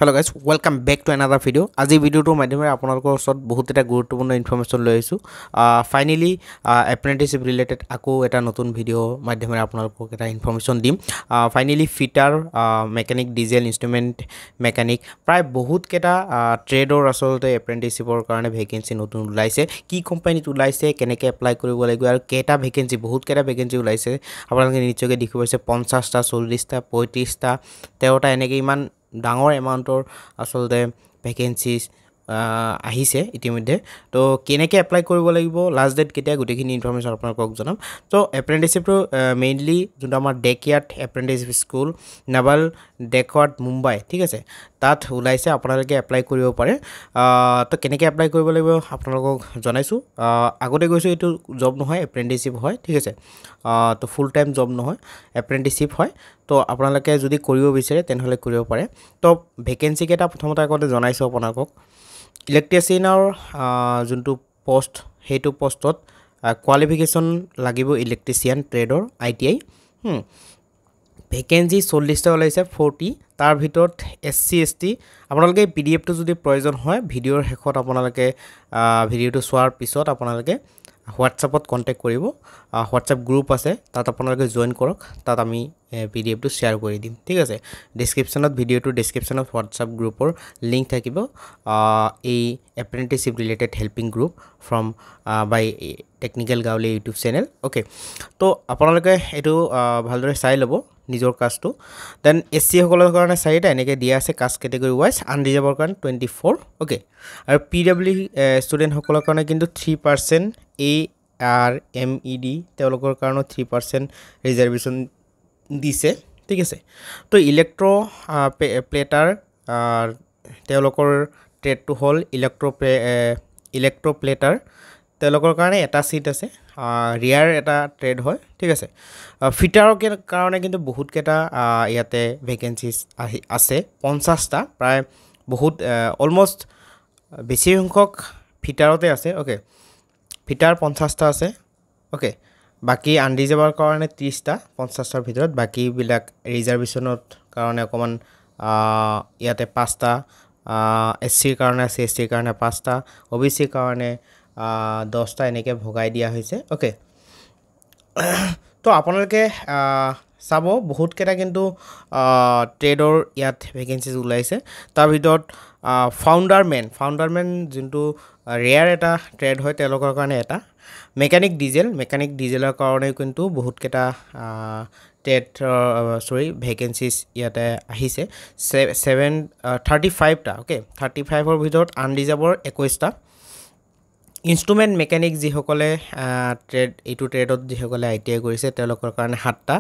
Hello guys, welcome back to another video. আজি ভিডিওটো মাধ্যমেৰে আপোনালোকৰ ওচৰত বহুত এটা গুৰুত্বপূৰ্ণ ইনফৰমেশ্যন লৈ আহিছো। ফাইনালি এপ্ৰেন্টিসশিপ ৰিলেটেড আকৌ এটা নতুন ভিডিও মাধ্যমেৰে আপোনালোকক এটা ইনফৰমেশ্যন দিম। Finally fitter mechanic diesel instrument mechanic প্ৰায় বহুত কেটা ট্ৰেডৰ আসলতে এপ্ৰেন্টিসশিপৰ কাৰণে ভেকেন্সি নতুন ওলাইছে। কি কোম্পানীত ওলাইছে, কেনেকৈ এপ্লাই কৰিব লাগিব আৰু কেটা ভেকেন্সি বহুত কেটা ভেকেন্সি ওলাইছে। আপোনালোকে নিশ্চয়কৈ দেখিব পাইছে 50টা 40টা 35টা 13টা এনেকৈ ইমান ডাঙৰ এমাউন্টৰ আসলতে ভেকেন্সিজ আহিছে ইতিমধ্যে। তো কেনেকৈ এপ্লাই কৰিব লাগিব, লাষ্ট ডেট কেতিয়া, গোটেইখিনি ইনফৰমেশ্যন আপোনালোকক জনাম। তো এপ্ৰেন্টিসশিপটো মেইনলি যোনটো আমাৰ ডেকয়াৰ্ড এপ্ৰেন্টিসশিপ স্কুল নাভাল ডেকয়াৰ্ড মুম্বাই, ঠিক আছে, তাত ওলাইছে। আপোনালোকে এপ্লাই কৰিব পাৰে। তো কেনেকৈ এপ্লাই কৰিব লাগিব আপোনালোকক জনাইছোঁ। আগতে গৈছোঁ, এইটো জব নহয়, এপ্ৰেন্টিসশিপ হয়, ঠিক আছে। তো ফুল টাইম জব নহয়, এপ্ৰেন্টিসশিপ হয়। তো আপোনালোকে যদি কৰিব বিচাৰে তেনেহ'লে কৰিব পাৰে। তো ভেকেন্সি কেইটা প্ৰথমতে আগতে জনাইছোঁ আপোনালোকক। ইলেক্ট্ৰিচিয়ানৰ যোনটো পোষ্ট, সেইটো পোষ্টত কোৱালিফিকেশ্যন লাগিব ইলেক্ট্ৰিচিয়ান ট্ৰেডৰ ITI। ভেকেন্সি 40টা ওলাইছে, 40। তাৰ ভিতৰত SC ST আপোনালোকে PDF-টো যদি প্ৰয়োজন হয় ভিডিঅ'ৰ শেষত আপোনালোকে ভিডিঅ'টো চোৱাৰ পিছত আপোনালোকে হোৱাটছআপত কণ্টেক্ট কৰিব। হোৱাটছআপ গ্ৰুপ আছে, তাত আপোনালোকে জইন কৰক। তাত আমি PDF-টো শ্বেয়াৰ কৰি দিম, ঠিক আছে। ডেছক্ৰিপশ্যনত ভিডিঅ'টোৰ ডেছক্ৰিপশ্যনত হোৱাটছআপ গ্ৰুপৰ লিংক থাকিব। এই apprenticeship related helping group from by technical Gaonli YouTube channel. Okay, তো আপোনালোকে এইটো ভালদৰে চাই ল'ব নিজৰ কাষ্টটো। দেন SC সকলৰ কাৰণে 4টা এনেকৈ দিয়া আছে কাষ্ট কেটেগৰী ৱাইজ। আনৰিজাৰ্ভৰ কাৰণে 24। অ'কে, আৰু PW ষ্টুডেণ্টসকলৰ কাৰণে কিন্তু 3% ARMED তেওঁলোকৰ কাৰণে 3% ৰিজাৰ্ভেশ্যন দিছে, ঠিক আছে। তো প্লেটাৰ তেওঁলোকৰ ট্ৰেডটো হ'ল ইলেক্ট্ৰপ্লেটাৰ, তেওঁলোকৰ কাৰণে এটা চিট আছে। ৰিয়াৰ এটা ট্ৰেড হয়, ঠিক আছে। ফিটাৰৰ কাৰণে কিন্তু বহুতকেইটা ইয়াতে ভেকেন্সিজ আছে, 50টা প্ৰায়, বহুত অলমষ্ট বেছি সংখ্যক ফিটাৰতে আছে। অ'কে, ফিটাৰ 50টা আছে। অ'কে, বাকী আনৰিজাৰ্ভৰ কাৰণে 30টা 50টাৰ ভিতৰত, বাকীবিলাক ৰিজাৰ্ভেশ্যনত কাৰণে অকণমান ইয়াতে 5টা, SCৰ কাৰণে আছে, SCৰ কাৰণে 5টা, OBCৰ কাৰণে 10টা এনেকৈ ভগাই দিয়া হৈছে। অ'কে, তো আপোনালোকে চাব বহুতকেইটা কিন্তু ট্ৰেডৰ ইয়াত ভেকেন্সিজ ওলাইছে। তাৰ ভিতৰত ফাউণ্ডাৰমেন যোনটো ৰেয়াৰ এটা ট্ৰেড হয় তেওঁলোকৰ কাৰণে এটা। মেকানিক ডিজেলৰ কাৰণে কিন্তু বহুতকেইটা ভেকেন্সিজ ইয়াতে আহিছে, 35টা। অ'কে, 35ৰ ভিতৰত আনৰিজাৰ্ভৰ 21টা। ইনষ্ট্ৰুমেণ্ট মেকানিক যিসকলে এইটো ট্ৰেডত যিসকলে ITI কৰিছে তেওঁলোকৰ কাৰণে 7টা।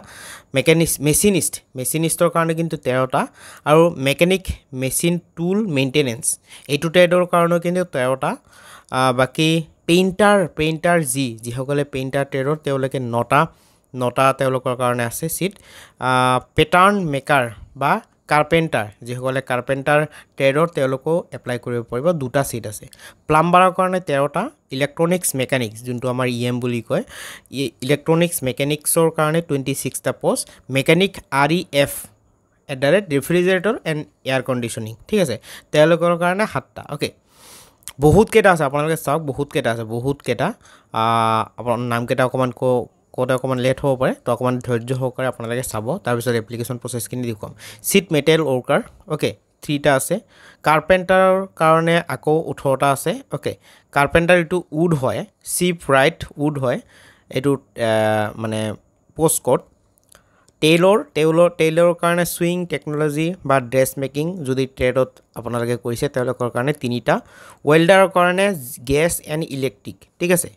মেচিনিষ্টৰ কাৰণে কিন্তু 13টা। আৰু মেকানিক মেচিন টুল মেইনটেনেন্স এইটো ট্ৰেডৰ কাৰণেও কিন্তু 13টা। বাকী পেইণ্টাৰ যিসকলে পেইণ্টাৰ ট্ৰেডৰ তেওঁলোকে 9টা তেওঁলোকৰ কাৰণে আছে চিট। পেটাৰ্ণ মেকাৰ বা কাৰ্পেণ্টাৰ যিসকলে কাৰ্পেণ্টাৰ ট্ৰেডৰ তেওঁলোকেও এপ্লাই কৰিব পাৰিব, 2টা চিট আছে। প্লাম্বাৰৰ কাৰণে 13টা। ইলেক্ট্ৰনিক্স মেকানিক্স যোনটো আমাৰ EM বুলি কয়, ইলেক্ট্ৰনিক্স মেকানিক্সৰ কাৰণে 26টা post. Mechanic REF refrigerator and air conditioning, ঠিক আছে, তেওঁলোকৰ কাৰণে 7টা। অ'কে, বহুতকেইটা আছে, আপোনালোকে চাওক বহুতকেইটা আছে, বহুতকেইটা। আপোনাৰ নামকেইটা কওঁতে অকণমান লেট হ'ব পাৰে, তো অকণমান ধৈৰ্য সহকাৰে আপোনালোকে চাব। তাৰপিছত এপ্লিকেশ্যন প্ৰচেছখিনি দেখুৱাম। চিট মেটেল ৱৰ্কাৰ, অ'কে, 3টা আছে। কাৰ্পেণ্টাৰৰ কাৰণে আকৌ 18টা আছে। অ'কে, কাৰ্পেণ্টাৰ এইটো উড হয়, চিপ ৰাইট উড হয়, এইটো মানে পোষ্ট কোড। টেইলৰৰ কাৰণে ছুইং টেকন'লজি বা ড্ৰেছ মেকিং যদি ট্ৰেডত আপোনালোকে কৰিছে তেওঁলোকৰ কাৰণে 3টা। ৱেল্ডাৰৰ কাৰণে গেছ এণ্ড ইলেক্ট্ৰিক, ঠিক আছে,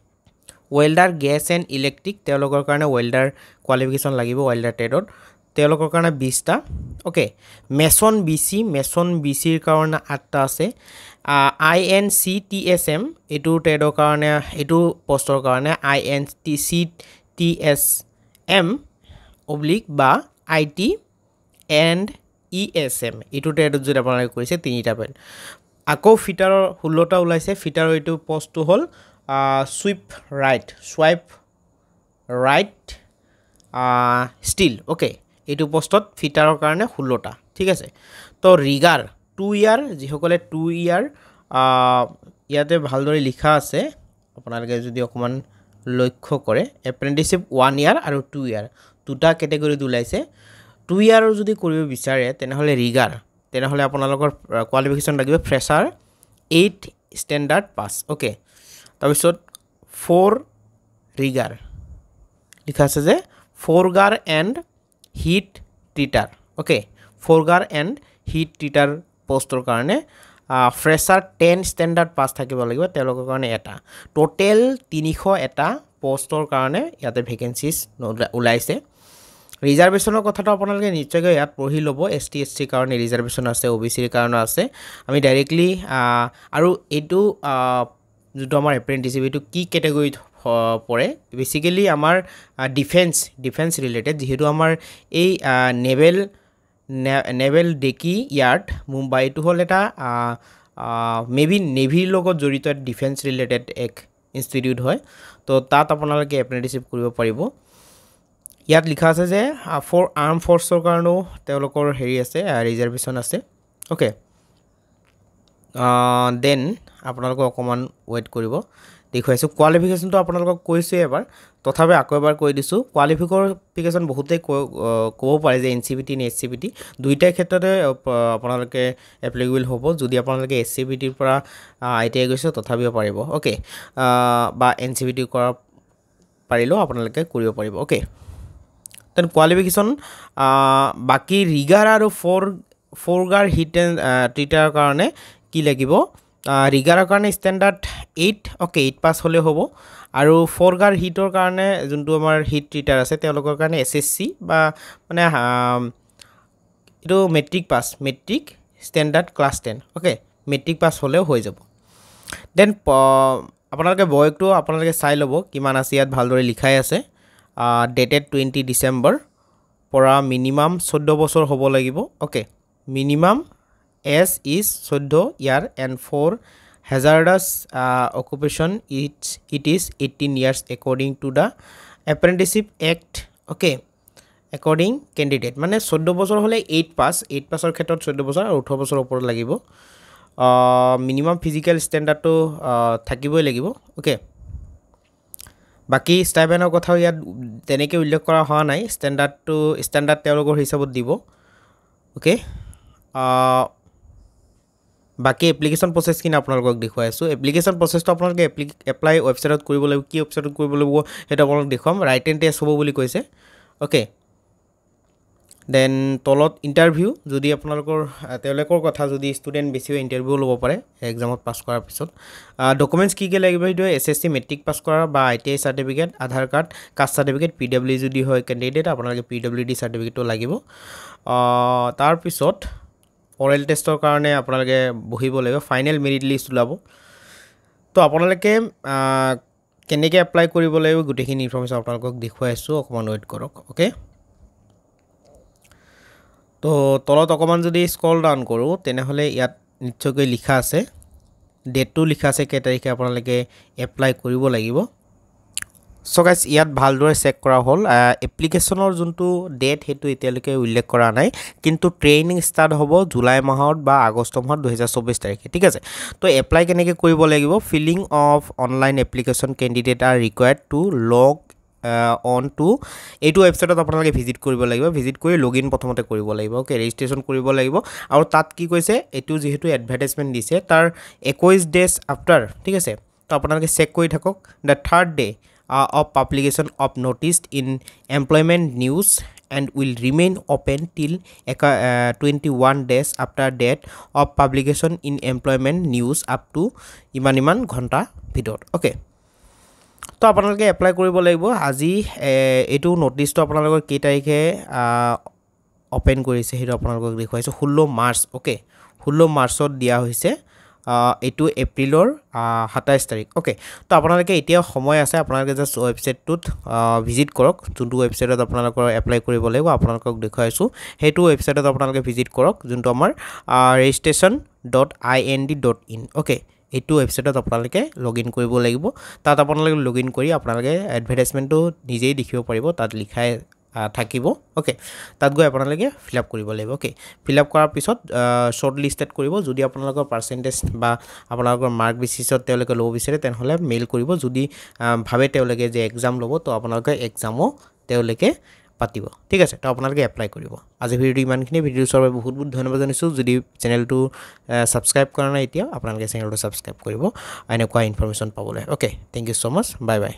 গেছ এণ্ড ইলেক্ট্ৰিক তেওঁলোকৰ কাৰণে ৱেল্ডাৰ কোৱালিফিকেশ্যন লাগিব ৱেল্ডাৰ ট্ৰেডত, তেওঁলোকৰ কাৰণে 20টা। অ'কে, মেছন BCৰ কাৰণে 8টা আছে। INCTSM এইটো ট্ৰেডৰ কাৰণে, এইটো পষ্টৰ কাৰণে INCTSM বা IT এণ্ড ESM এইটো ট্ৰেডত যদি আপোনালোকে কৰিছে 3টা পইণ্ট। আকৌ ফিটাৰৰ 16টা ওলাইছে। ফিটাৰৰ এইটো পষ্টটো হ'ল চুইপ ৰাইট ষ্টিল। অ'কে, এইটো পষ্টত ফিটাৰৰ কাৰণে 16টা, ঠিক আছে। তো ৰিগাৰ 2 ইয়াৰ যিসকলে 2 ইয়াৰ ইয়াতে ভালদৰে লিখা আছে আপোনালোকে যদি অকমান লক্ষ্য কৰে এপ্ৰেন্টিসশিপ 1 ইয়াৰ আৰু 2 ইয়াৰ দুটা ক্যাটাগৰীত ওলাইছে 2 ইয়াৰৰ যদি কৰিব বিচাৰে তেনেহলে ৰিগাৰ তেনেহলে আপোনালোকৰ কোৱালিফিকেশন লাগিব ফ্ৰেছাৰ 8 স্ট্যান্ডাৰ্ড পাস ওকে তাৰপিছত 4 ৰিগাৰ লিখা আছে যে forger and heat treater okay forger and heat treater পোষ্টৰ কাৰণে ফ্ৰেছাৰ 10 স্ট্যান্ডাৰ্ড পাস থাকিব লাগিব তেওঁলোকৰ কাৰণে এটা টোটাল 300 এটা পোষ্টৰ কাৰণে ইয়াতে ভ্যাকেন্সিজ ওলাইছে ৰিজাৰ্ভেশনৰ কথাটো আপোনালোকে নিশ্চয়কৈ ইয়াত পঢ়ি ল'ব এসটি এসসি কাৰণে ৰিজাৰ্ভেশন আছে ওবিসিৰ কাৰণে আছে আমি ডাইৰেক্টলি আৰু এইটো যেটো আমাৰ এপ্ৰেন্টিসশিপ এইটো কি ক্যাটাগৰীত পৰে বেসিক্যালি আমাৰ ডিফেন্স ৰিলেটেড যেহেতু আমাৰ এই নেভেল ডেকি ইয়াৰ্ড মুম্বাইটো হল এটা মেবি নেভিৰ লগত জড়িত ডিফেন্স ৰিলেটেড এক ইনষ্টিটিউট হয় তো তাত আপোনালোকে এপ্ৰেন্টিসশিপ কৰিব পাৰিব ইয়াত লিখা আছে যে ফৰ আৰ্ম ফৰ্চৰ কাৰণেও তেওঁলোকৰ হেৰি আছে ৰিজাৰ্ভেশন আছে ওকে দেন আপোনালোকে অকমান ওয়েট কৰিব দেখুৱাইছো কোৱালিফিকেশনটো আপোনালোকক কৈছো এবাৰ তথাপি আকৌ এবাৰ কৈ দিছো কোৱালিফিকেশন বহুতে ক'ব পাৰে যে এনসিপিটি নে এসসিপিটি দুইটা ক্ষেত্ৰতে আপোনালোকে এপ্লিকেবল হ'ব যদি আপোনালোকে এসসিপিটিৰ পৰা আইটিআই গৈছে তথাপিও পাৰিব ওকে বা এনসিপিটি কৰা পাৰিলো আপোনালোকে কৰিব পাৰিব ওকে তেন কোৱালিফিকেশন বাকি ৰিগাৰ আৰু ফৰগাৰ হিট এণ্ড ট্ৰিটাৰ কাৰণে কি লাগিব ৰিগাৰৰ কাৰণে স্ট্যান্ডাৰ্ড 8 ওকে 8 পাস হলে হ'ব আৰু ফৰগাৰ হিটৰ কাৰণে যোনটো আমাৰ হিট ট্ৰিটাৰ আছে তেওঁলোকৰ কাৰণে এসএসসি বা মানে এটো matric standard class 10 okay matric pass হলেও হৈ যাব দেন আপোনালোকে বয়সটো আপোনালোকে চাই ল'ব কিমান আছে ইয়াত ভালদৰে লিখাই আছে ডেটেড 20 ডিসেম্বৰ পৰা মিনিমাম 14 বছৰ হ'ব লাগিব okay minimum S is 14 year and for hazardous occupation it is 18 years according to the apprenticeship act okay according candidate মানে 14 বছৰ হলে 8 পাছৰ ক্ষেত্ৰত 14 বছৰ আৰু 18 বছৰ ওপৰত লাগিব মিনিমাম ফিজিক্যাল স্ট্যান্ডাৰ্ডটো থাকিবই লাগিব ওকে বাকি স্টাইপেনৰ কথা ইয়াত তেনেকৈ উল্লেখ কৰা হোৱা নাই স্ট্যান্ডাৰ্ড তেওঁলোকৰ হিচাপত দিব ওকে বাকি এপ্লিকেশন প্ৰসেস কিনা আপোনালোকক দেখুৱাইছো এপ্লিকেশন প্ৰসেসটো আপোনালোকে এপ্লাই ওয়েবসাইটত কৰিব লাগিব কি ওয়েবসাইটত কৰিব লাগিব হেটা আপোনালোক দেখুৱাম ৰাইট এণ্ড টেষ্ট হ'ব বুলি কৈছে ওকে দেন তলত ইন্টাৰভিউ যদি আপোনালোকৰ তেওঁলোকৰ কথা যদি ষ্টুডেন্ট বেছি ইন্টাৰভিউ ল'ব পাৰে এক্সামত পাস কৰাৰ পিছত ডকুমেন্টস কি লাগিব সেইটো এসএসসি মেট্ৰিক পাস কৰা বা আইটিআই সাৰ্টিফিকেট আধাৰ কাৰ্ড কাষ্ট সাৰ্টিফিকেট পিডব্লিউ যদি হয় ক্যান্ডিডেট আপোনালোকে পিডব্লিউডি সাৰ্টিফিকেটটো লাগিব তাৰ পিছত oral টেষ্টৰ কাৰণে আপোনালোকে বহিব লাগিব ফাইনাল মেৰিট লিষ্ট ওলাব তো আপোনালোকে কেনেকৈ এপ্লাই কৰিব লাগিব গুটেখিনি ইনফৰমেশন আপোনালোকক দেখুৱাইছো অকমান ওয়েট কৰক ওকে তো তলত অকমান যদি স্ক্ৰল ডাউন কৰো তেনেহলে ইয়াত নিশ্চয়কৈ লিখা আছে ডেটটো লিখা আছে কে তাৰিখে আপোনালোকে এপ্লাই কৰিব লাগিব সো গাইস ইয়াত ভালদৰে চেক কৰা হল এপ্লিকেশনৰ যোনটো ডেট হেতু এতিয়ালৈকে উল্লেখ কৰা নাই কিন্তু ট্ৰেইনিং ষ্টাৰ্ট হ'ব জুলাই মাহত বা আগষ্ট মাহত 2024 তাৰিখে ঠিক আছে তো এপ্লাই কেনেকৈ কৰিব লাগিব filling of online application candidate are required to log on to এইটো ওয়েবসাইটত আপোনালোকে ভিজিট কৰিব লাগিব ভিজিট কৰি লগইন প্ৰথমতে কৰিব লাগিব ওকে ৰেজিষ্ট্ৰেচন কৰিব লাগিব আৰু তাত কি কৈছে এটো যেহেতু এডভাৰটাইজমেন্ট দিছে তাৰ 21 ডেজ আফটাৰ ঠিক আছে তো আপোনালোকে চেক কৰি থাকক the third day of publication of notice in employment news and will remain open till 21 days after date of publication in employment news up to ইমান ঘণ্টা ভিতৰত ওকে তো আপোনালোকে এপ্লাই কৰিব লাগিব আজি এটো নোটিছটো আপোনালোকৰ কি তাৰিখে ওপেন কৰিছে হেটো আপোনালোকক দেখুৱাইছো 16 মাৰ্চ ওকে 16 মাৰ্চত দিয়া হৈছে এটো এপ্ৰিলৰ 27 তাৰিখ ওকে তো আপোনালোকে এতিয়া সময় আছে আপোনালোকে জাস্ট ওয়েবসাইটটোত ভিজিট কৰক যোনটো ওয়েবসাইটত আপোনালোকৰ এপ্লাই কৰিব লাগিব আপোনালোকক দেখুৱাইছো হেতু ওয়েবসাইটত আপোনালোকে ভিজিট কৰক যোনটো আমাৰ registration.ind.in ওকে এইটো ওয়েবসাইটত আপোনালোকে লগইন কৰিব লাগিব তাত আপোনালোকে লগইন কৰি আপোনালোকে এডভাৰটাইজমেন্টটো নিজেই দেখিব পাৰিব তাত লিখাই থাকিব ওকে তাত গৈ আপোনালোকে ফিল আপ কৰিব লাগিব ওকে ফিল আপ কৰাৰ পিছত শ্বৰ্ট লিষ্টেড কৰিব যদি আপোনালোকৰ পাৰ্চেণ্টেজ বা আপোনালোকৰ মাৰ্ক বেচিছত তেওঁলোকে ল'ব বিচাৰে তেনেহ'লে মেইল কৰিব যদি ভাবে তেওঁলোকে যে এক্সাম ল'ব তো আপোনালোকে এক্সামো তেওঁলোকে পাতিব ঠিক আছে তো আপোনালোকে এপ্লাই কৰিব আজি ভিডিঅ'টো ইমানখিনি ভিডিঅ' চোৱাৰ বাবে বহুত বহুত ধন্যবাদ জনাইছোঁ যদি চেনেলটো ছাবস্ক্ৰাইব কৰা নাই এতিয়া আপোনালোকে চেনেলটো ছাবস্ক্ৰাইব কৰিব এনেকুৱা ইনফৰমেশ্যন পাবলৈ okay thank you so' much bye by